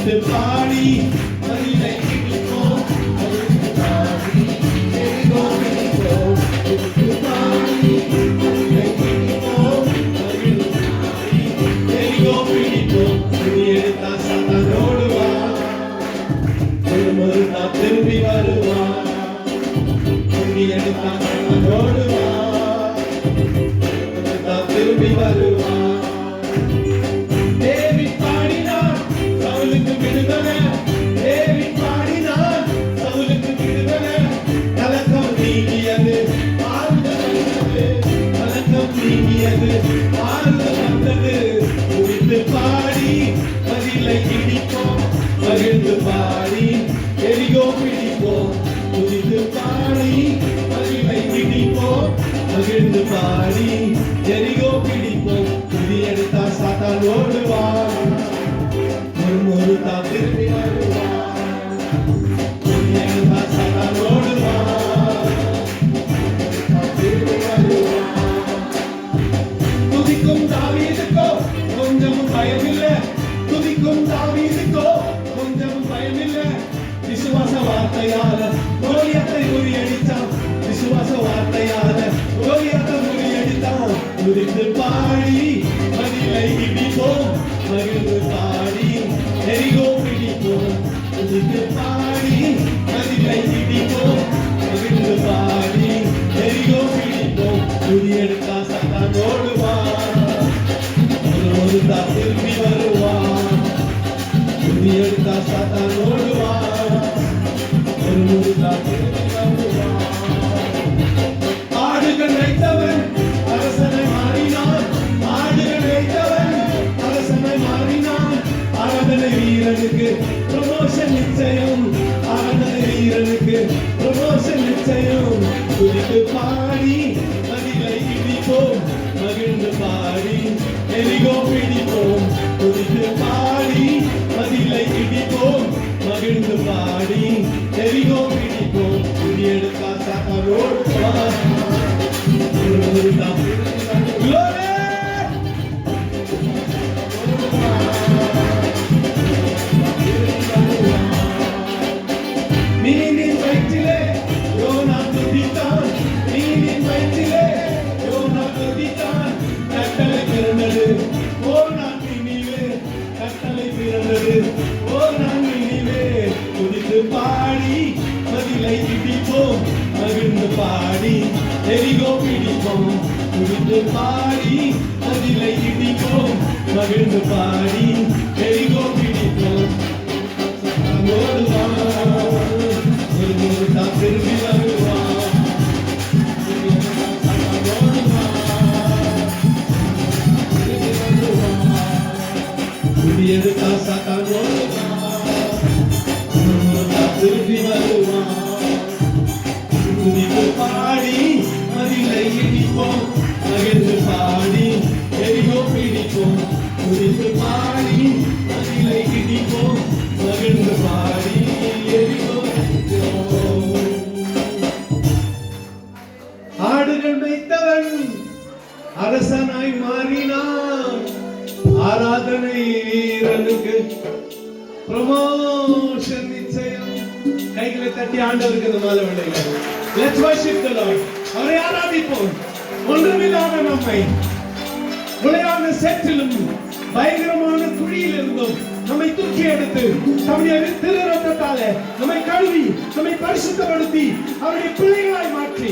துதித்து பாடி மதிலை இடிப்போம், துதித்து பாடி எரிகோ பிடிப்போம், துதித்து பாடி மதிலை இடிப்போம், மகிழ்ந்து பாடி எரிகோ பிடிப்போம். துதி எடுத்தா சாத்தான் ஓடுவான், முறுமுறுத்தா திரும்பி வருவான். துதி எடுத்தா சாத்தான் ஓடுவான், முறுமுறுத்தா திரும்பி வருவான். மகிழ்ந்து பாடி எரிகோ பிடிப்போம், துதித்து பாடி மகிழை பிடிப்போம், மகிழ்ந்து பாடி எரிகோ பிடிப்போம். துதி எடுத்தா சாத்தான் ஓடுவான், முறுமுறுத்தா திரும்பி வருவான். துதி எடுத்தா சாத்தான் ஓடுவான், திரும்பி வருவான். துதிக்கும் தாவீதுக்கோ கொஞ்சம் பயமில்லை, துதிக்கும் தாவீதுக்கோ கொஞ்சம் பயமில்லை. விசுவாச வார்த்தையால கோலியத்தை முறியடித்தான், விசுவாச வார்த்தையால கோலியத்தை முறியடித்தான். துதித்து பாடி மதிலை இடிப்போம், மகிழ்ந்து பாடி எரிகோ பிடிப்போம். துதித்து பாடி மதிலை இடிப்போம், மகிழ்ந்து பாடி எரிகோ பிடிப்போம். துதி எடுத்தா சாத்தான் ஓடுவான், ஒரு திரும்பி வருவான். துதி எடுத்தா சாத்தான் ஓடுவான், ஒரு திரும்பி வருவான். ஆடுகள் வைத்தவன் அரசனை மாறினான், ஆடுகள் வைத்தவன் அரசனை மாறினான். ஆராதனை வீரனுக்கு ப்ரமோஷன் நிச்சயம், ஆராதனை வீரனுக்கு ப்ரமோஷன் நிச்சயம். துதித்து பாடி மதிலை இடிப்போம், மகிழ்ந்து பாடி எரிகோ பிடிப்போம். துதித்து பாடி மதிலை இடிப்போம், மகிழ்ந்து பாடி எரிகோ பிடிப்போம். துதி எடுத்தா சாத்தான் ஓடுவான், முறுமுறுத்தா மீனின் வயிற்றிலே யோனா துதித்தான், மீனின் வயிற்றிலே யோனா துதித்தான். கட்டளை பிறந்தது ஓர் நான் நினைவே, கட்டளை பிறந்தது ஓர் நான் நினைவே. துதித்து பாடி மதிலை இடிப்போம், மகிழ்ந்து பாடி எரிகோ பிடிப்போம். துதித்து பாடி மதிலை இடிப்போம், மகிழ்ந்து பாடி எரிகோ பிடிப்போம். திரும்பி வருவான், துதி எடுத்தா சாத்தான் ஓடுவான், திரும்பி வருவான். துதித்து பாடி மதிலை இடிப்போம், மகிழ்ந்து பாடி எரிகோ பிடிப்போம். துதித்து பாடி மதிலை இடிப்போம், மகிழ்ந்து பாடி எரிகோ பிடிப்போம். ஆடுகள் மேய்த்தவன் அரசனாய் மாறினான், ஆராதனை வீரனுக்கு ப்ரமோஷன் நிச்சயம். கைகளை தட்டி ஆண்டவருக்கு இந்த மாலை வேளையில let's worship the Lord. அவரை ஆராதிப்போம். ஒன்றுமில்லாத நம்மை உளையான சேற்றிலும் பயங்கரமான குழியில் இருந்தோம் நம்மை தூக்கி எடுத்து தம்முடைய திரு ரத்தத்தாலே நம்மை கழுவி நம்மை பரிசுத்தப்படுத்தி அவருடைய பிள்ளைகளாய் மாற்றி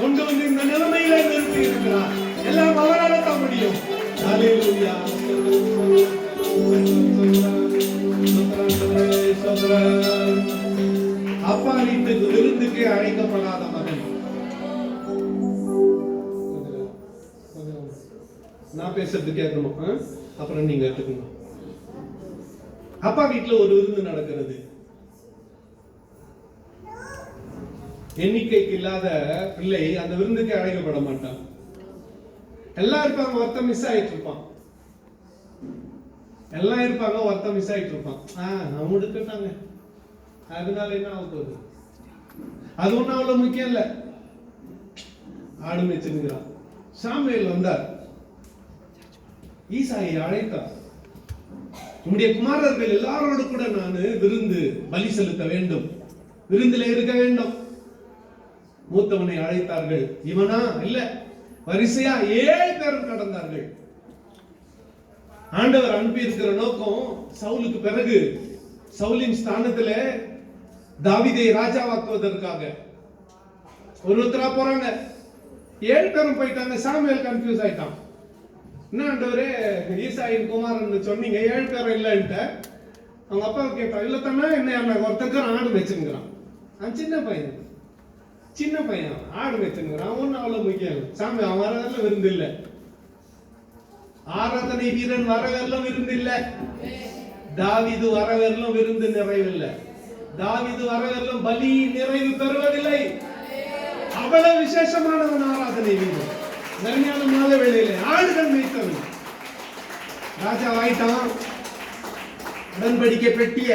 கொண்டு வந்து இந்த நிலைமையில நிறுத்தி இருக்கிறார். எல்லாம் அவரால் தான் முடியும். ஹல்லேலூயா. அப்பா வீட்டுக்கு விருந்துக்கு அழைக்கப்படாத மகன். நான் பேசுறது கேட்கணும், அப்புறம் நீங்க எடுத்துக்கணும். அப்பா வீட்டுல ஒரு விருந்து நடக்கிறது. எண்ணிக்கைக்கு இல்லாத பிள்ளை அந்த விருந்துக்கு அழைக்கப்பட மாட்டான். எல்லாம் இருப்பாங்க, ஒருத்தன் மிஸ் ஆயிட்டு இருப்பான். எல்லாம் இருப்பாங்க, ஒருத்தன் மிஸ் ஆயிட்டு இருப்பான். அவங்க எடுத்துட்டாங்க, அதனால என்ன ஆக போகுது? அது ஒன்னும் அவ்வளவு முக்கியம் இல்ல. ஆடு மேய்ச்சிருக்கிறான். சாமுவேல் வந்தார், ஈசாயை அழைத்தார். உம்முடைய குமாரர்கள் எல்லாரோடு கூட நான் விருந்து பலி செலுத்த வேண்டும், விருந்திலே இருக்க வேண்டும். மூத்தவனை அழைத்தார்கள். இவனா? இல்ல, வரிசையா 7 பேரும் கடந்தார்கள். ஆண்டவர் அனுப்பி இருக்கிற நோக்கம் சவுலுக்கு பிறகு சவுலின் ஸ்தானத்திலே தாவீதை ராஜாவாக்குவதற்காக. ஒருத்தரா போறாங்க. 7 பேரும் போயிட்டாங்க. சாமுவேல் கன்ஃபியூஸ் ஆயிட்டான். என்ன ஆண்டவரே, ஈசாயின் குமாரன் சொன்னீங்க, 7 பேரும் இல்லைன்ட்ட. அவங்க அப்பா கேட்டான், இல்ல தானே, என்ன ஒருத்தருக்கு ஆடு வச்சுங்கிறான். சின்ன பையன் ஆடு வச்சுங்கிறான். ஒன்னும் அவ்வளவு முக்கியம் இல்லை. சாமி அவன் வரவேல விருந்து இல்லை, ஆராதனை வீரன் வரவேலும் விருந்து இல்லை, தாவீது வரவேலும் விருந்து நிறைவில்லை, தாவீது வரவேலும் பலி நிறைவு பெறுவதில்லை. அவ்வளவு விசேஷமானவன் ஆராதனை வீரன். சரியான மாலை வேளையிலே ஆடுகள் மேய்த்தவன் ராஜாவாயிட்டான். உடன்படிக்கை பெட்டிய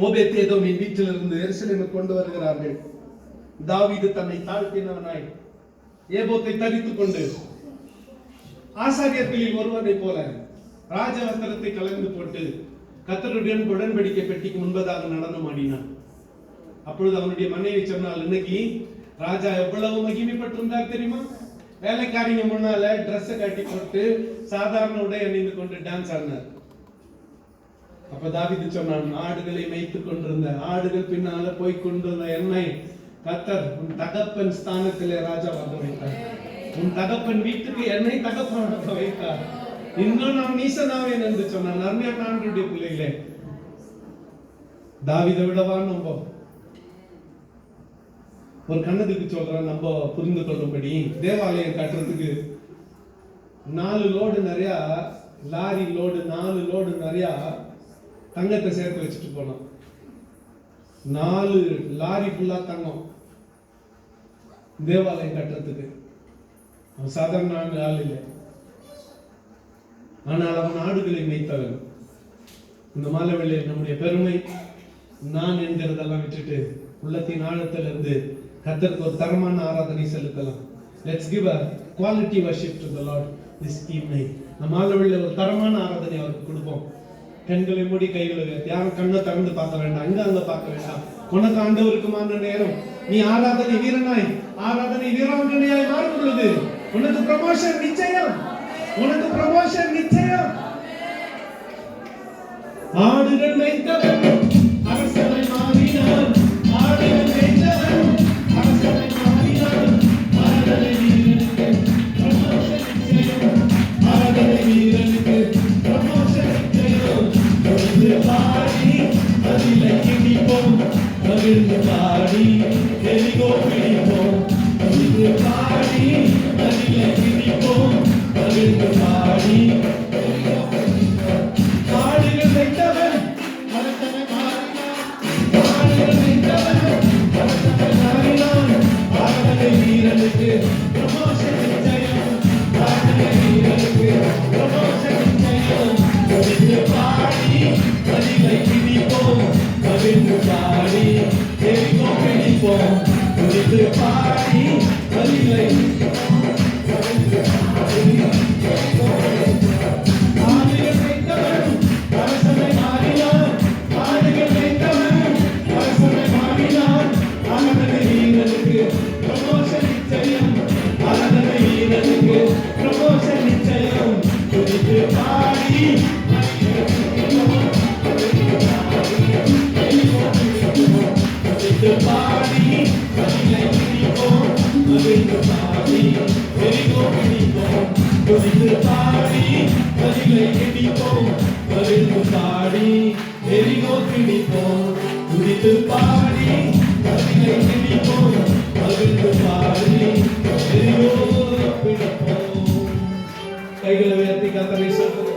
ஓபேத்ஏதோமின் வீட்டிலிருந்து எருசலேமுக்கு கொண்டு வருகிறார்கள். தாவீது தன்னை தாழ்த்தினவனாய் ஏபோத்தை தரித்துக் கொண்டு ஆசாரியர்களில் ஒருவனை போல ராஜவஸ்திரத்தை கலந்து போட்டு கர்த்தருடன் உடன்படிக்கை பெட்டிக்கு முன்பதாக நடனம் ஆடினான். அப்பொழுது அவனுடைய மனைவி சொன்னால், இன்னைக்கு ராஜா எவ்வளவு மகிமைப்பட்டிருந்தார் தெரியுமா? வேலைக்காரிங்க முன்னால டிரெஸ் கட்டி போட்டு சாதாரண உடை அணிந்து கொண்டு டான்ஸ் ஆடினார். அப்ப தாவீது சொன்னான், ஆடுகளை மேய்த்துக் கொண்டிருந்த ஆடுகள் பின்னால போய் கொண்டிருந்த என்னை கர்த்தர் உன் தகப்பன் ஸ்தானத்திலே ராஜாவாக வைத்தார். உன் தகப்பன் வீட்டுக்கு என்னை தகப்பனாக வைத்தார். இன்னும் நான் நீசனாவேன் என்று சொன்னான். அருமையான ஆண்டவருடைய பிள்ளைகளே, தாவீதை விடவா நம்ம ஒரு கண்ணத்துக்கு சொல்றேன், நம்ம புரிந்து கொள்ளும்படி. தேவாலயம் கட்டுறதுக்கு 4 லோடு நிறைய லாரி லோடு 4 லோடு நிறைய தங்கத்தை சேர்த்து வச்சுட்டு போனோம். 4 லாரி ஃபுல்லா தங்கம் தேவாலயம் கட்டுறதுக்கு. அவன் சாதாரண ஆள் இல்லை. ஆனால் அவன் ஆடுகளை மேய்த்தவன். இந்த மாலை வேளையில் நம்முடைய பெருமை நான் என்கிறதெல்லாம் விட்டுட்டு உள்ளத்தின் ஆழத்திலிருந்து கர்த்தருக்கு ஒரு தரமான ஆராதனை செலுத்தலாம். Let's give a quality worship to the Lord this evening. நம்ம மாலை வேளையில் ஒரு தரமான ஆராதனை அவருக்கு கொடுப்போம். கண்களை மூடி கைகளை உயர்த்தி, யாரும் கண்ணை திறந்து பார்க்க வேண்டாம், அங்க பார்க்க வேண்டாம். உனக்கு ஆண்டவருக்குமான நேரம். நீ ஆராதனை வீரனாய் ஆராதனை வீராங்கனையாய் மாறும் பொழுது உனக்கு ப்ரமோஷன் நிச்சயம், உனக்கு ப்ரமோஷன் நிச்சயம். ஆடுகள் மேய்த்தவன் அரசனை மாறினான், ஆடுகள் மேய்த்தவன் அரசனை மாறினான். ஆராதனை வீரனுக்கு ப்ரமோஷன் நிச்சயம், ஆராதனை வீரனுக்கு ப்ரமோஷன் நிச்சயம். தொழுது பாடி அதிலை கிடிப்போம், மகிழ்ந்து பாடி எரிகோ பிடிப்போம். தொழுது பாடி அதிலை கிடிப்போம், மகிழ்ந்து பாடி ஆடுகள் வைத்தவன் அரசனை மாறினான், ஆடுகள் வைத்தவன் அரசனை மாறினான். ஆராதனை வீரனுக்கு ப்ரமோஷன் நிச்சயம், ஆராதனை வீரனுக்கு ப்ரமோஷன் நிச்சயம். தொழுது பாடி அதிலை கிடிப்போம், மகிழ்ந்து பாடி எரிகோ பிடிப்போம். தொழுது பாடி அதிலை கைகளை உயர்த்தி கர்த்தரை சொல்லுங்கள்.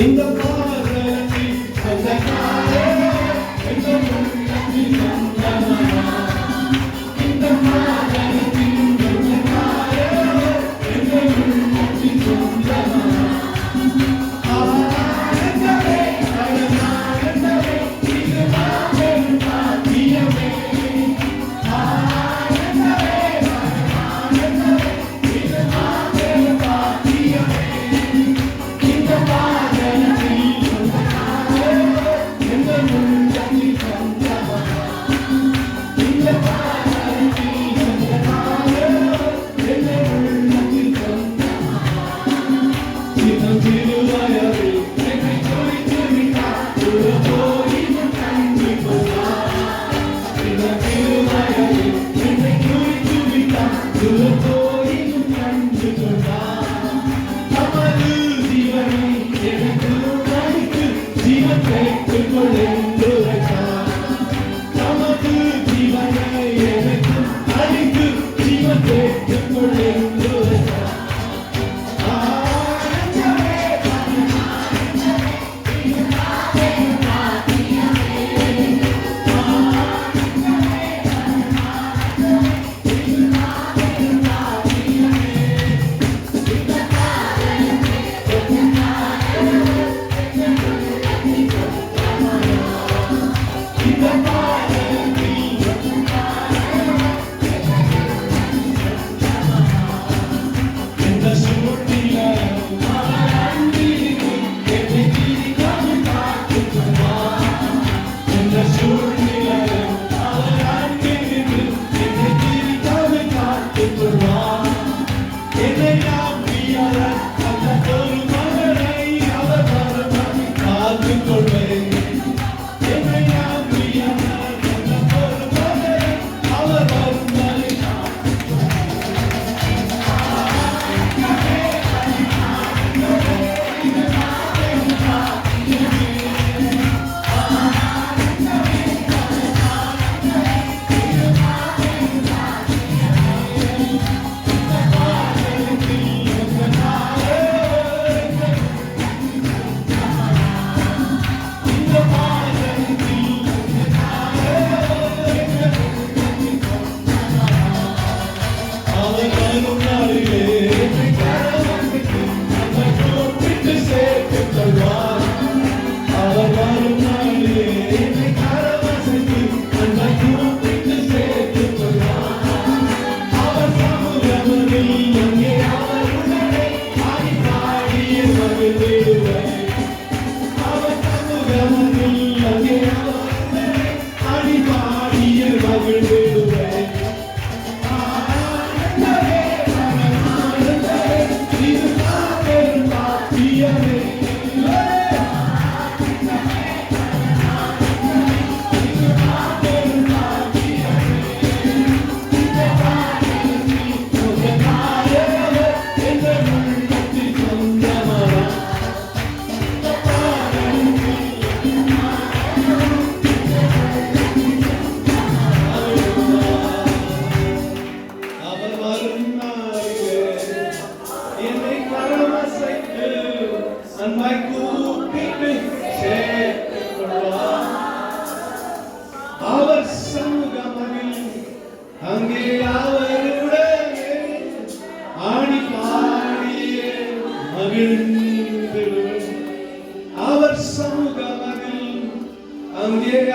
இந்த பாடலில் அந்த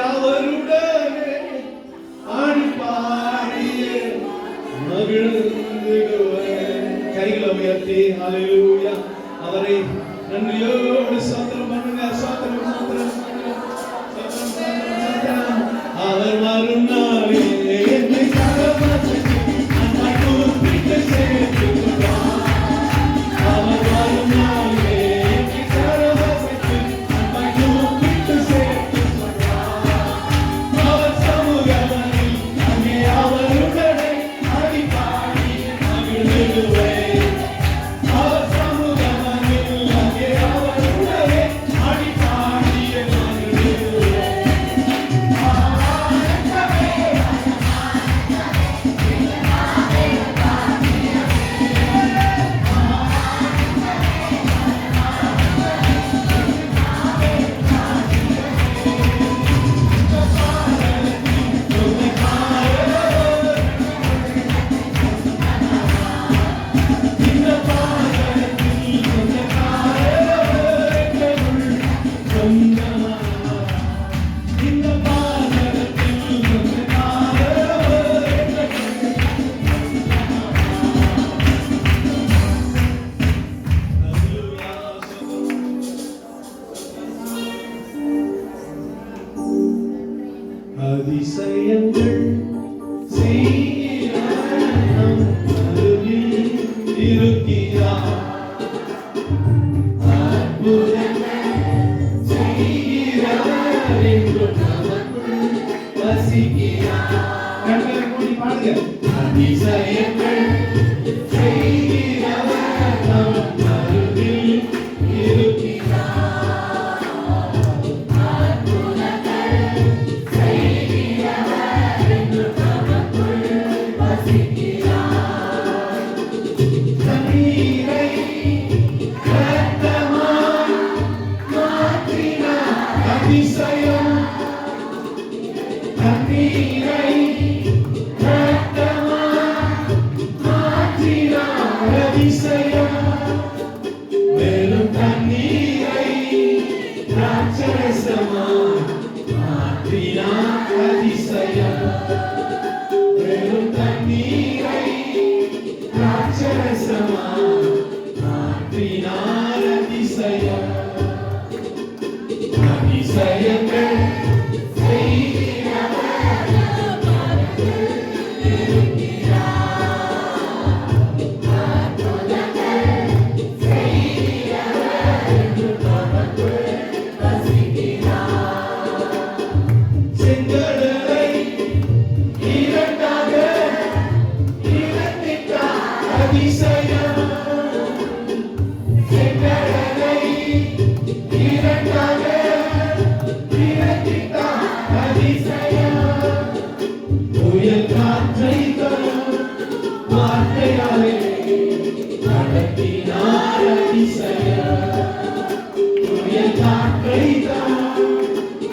அவருடனே ஆடி பாடிய மகிழ்ந்திடுவேன். கைகளை உயர்த்தி ஹல்லேலூயா அவரை நன்றியோடு ஸ்தோத்திரம் பண்ணுங்க. ஸ்தோத்திரம் ஸ்தோத்திரம் ஸ்தோத்திரம். அவர் வரும் நாளிலே என்னை காப்பாற்றி அன்னை கூப்பிட்டு சேர்த்துக்கொள்வார். அவர் வரும் நாளிலே என்னை காப்பாற்றி அன்னை கூப்பிட்டு சேர்த்துக்கொள்வார். அவர் சமூகத்தில் அங்கே அவருடனே ஆடி பாடி மகிழ்ந்திடுவேன். அவர் சமூகத்தில் அங்கே அவருடனே ஆடி பாடி மகிழ்ந்திடுவேன். அதிசயங்கள் செய்கிறார் நம் அருகில் இருக்கிறார். அற்புதங்கள் செய்கிறார் என்றும் நமக்குள் வசிக்கிறார். கண்களை மூடி பாடுங்க. அதிசயங்கள் செய்கிறார் நம் அருகில் இருக்கிறார். தண்ணீரை இரத்தமாய் மாற்றினார். அதிசயம். தண்ணீரை இரத்தமாய் மாற்றினார். அதிசயம். மேலும் தண்ணீரை திராட்சரசமாய் மாற்றினார். அதிசயம். மேலும் தண்ணீரை திராட்சரசமாய் மாற்றினார். அதிசயம். அதிசயங்கள் செய்கிறவர் நமக்குள் இருக்கிறார். அற்புதங்கள் செய்கிறவர் என்றும் நமக்குள் வசிக்கிறார். செங்கடலை இரண்டாக இரட்டித்தார். அதிசயம். செங்கடலை இரண்டாக இரட்டித்தார். அதிசயம். புயல் காற்றை தரும் வார்த்தையாலே நடத்தினார். அதிசயம். புயல் காற்றை தரும்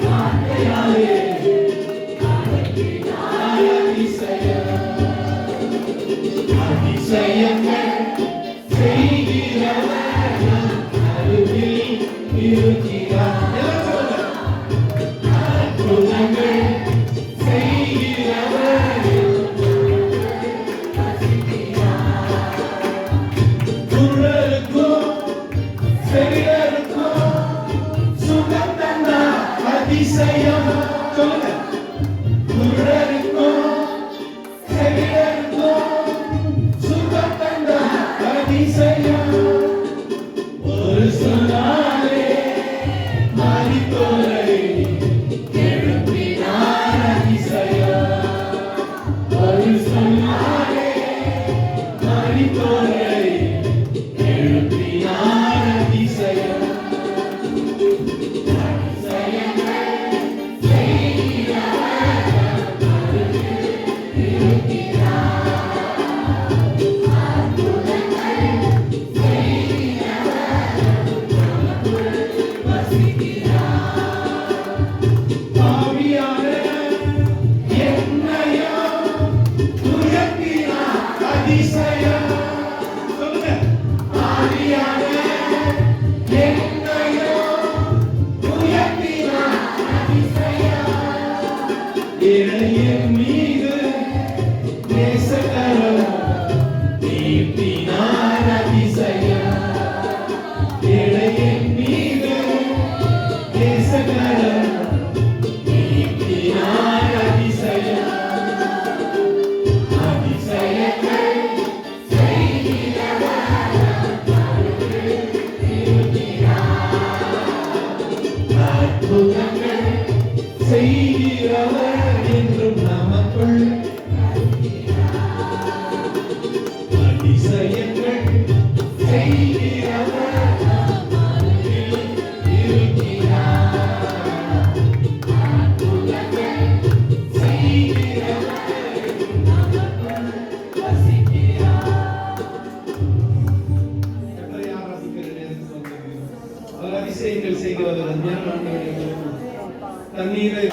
வார்த்தையாலே நடத்தினார். அதிசயம். அதிசயங்கள் செய்கிறவர் நம் அருகில் இருக்கிறார். அற்புதங்கள் செய்கிறவர் குருடருக்கும் செவிடருக்கும் சுகம் தந்தார். அதிசயம். சொல்லுங்க. குருடருக்கும் செவிடருக்கும் சுகம் தந்தார். அதிசயம். ஒரு சொன்னாலே மரித்தோரை எழுப்பினார். அதிசயம். ஒரு சொன்னாலே மரித்தோரை எழுப்பினார். அதிசயம். அதிசயங்கள் செய்கிறார் ஏழையின் மீது நேசக்கரம் நீட்டினார் அதிசயம். ஏழையின் மீது நேசக்கரம் நீட்டினார் அதிசயம். அதிசயங்கள் செய்கிறவர் அற்புதங்கள் செய்கிறவர் என்றும் நமக்குள் அதிசயங்கள் செய்கிறவர் இருக்கிறார். அற்புதங்கள் செய்கிறவர் நமக்குள் வசிக்கிறார். கர்த்தரை ஆராதிக்கிற நேரத்தில் வந்திருக்கிறோம். அவர் அதிசயங்கள் செய்கிறவர். அருமையான ஆண்டவரே, தண்ணீரை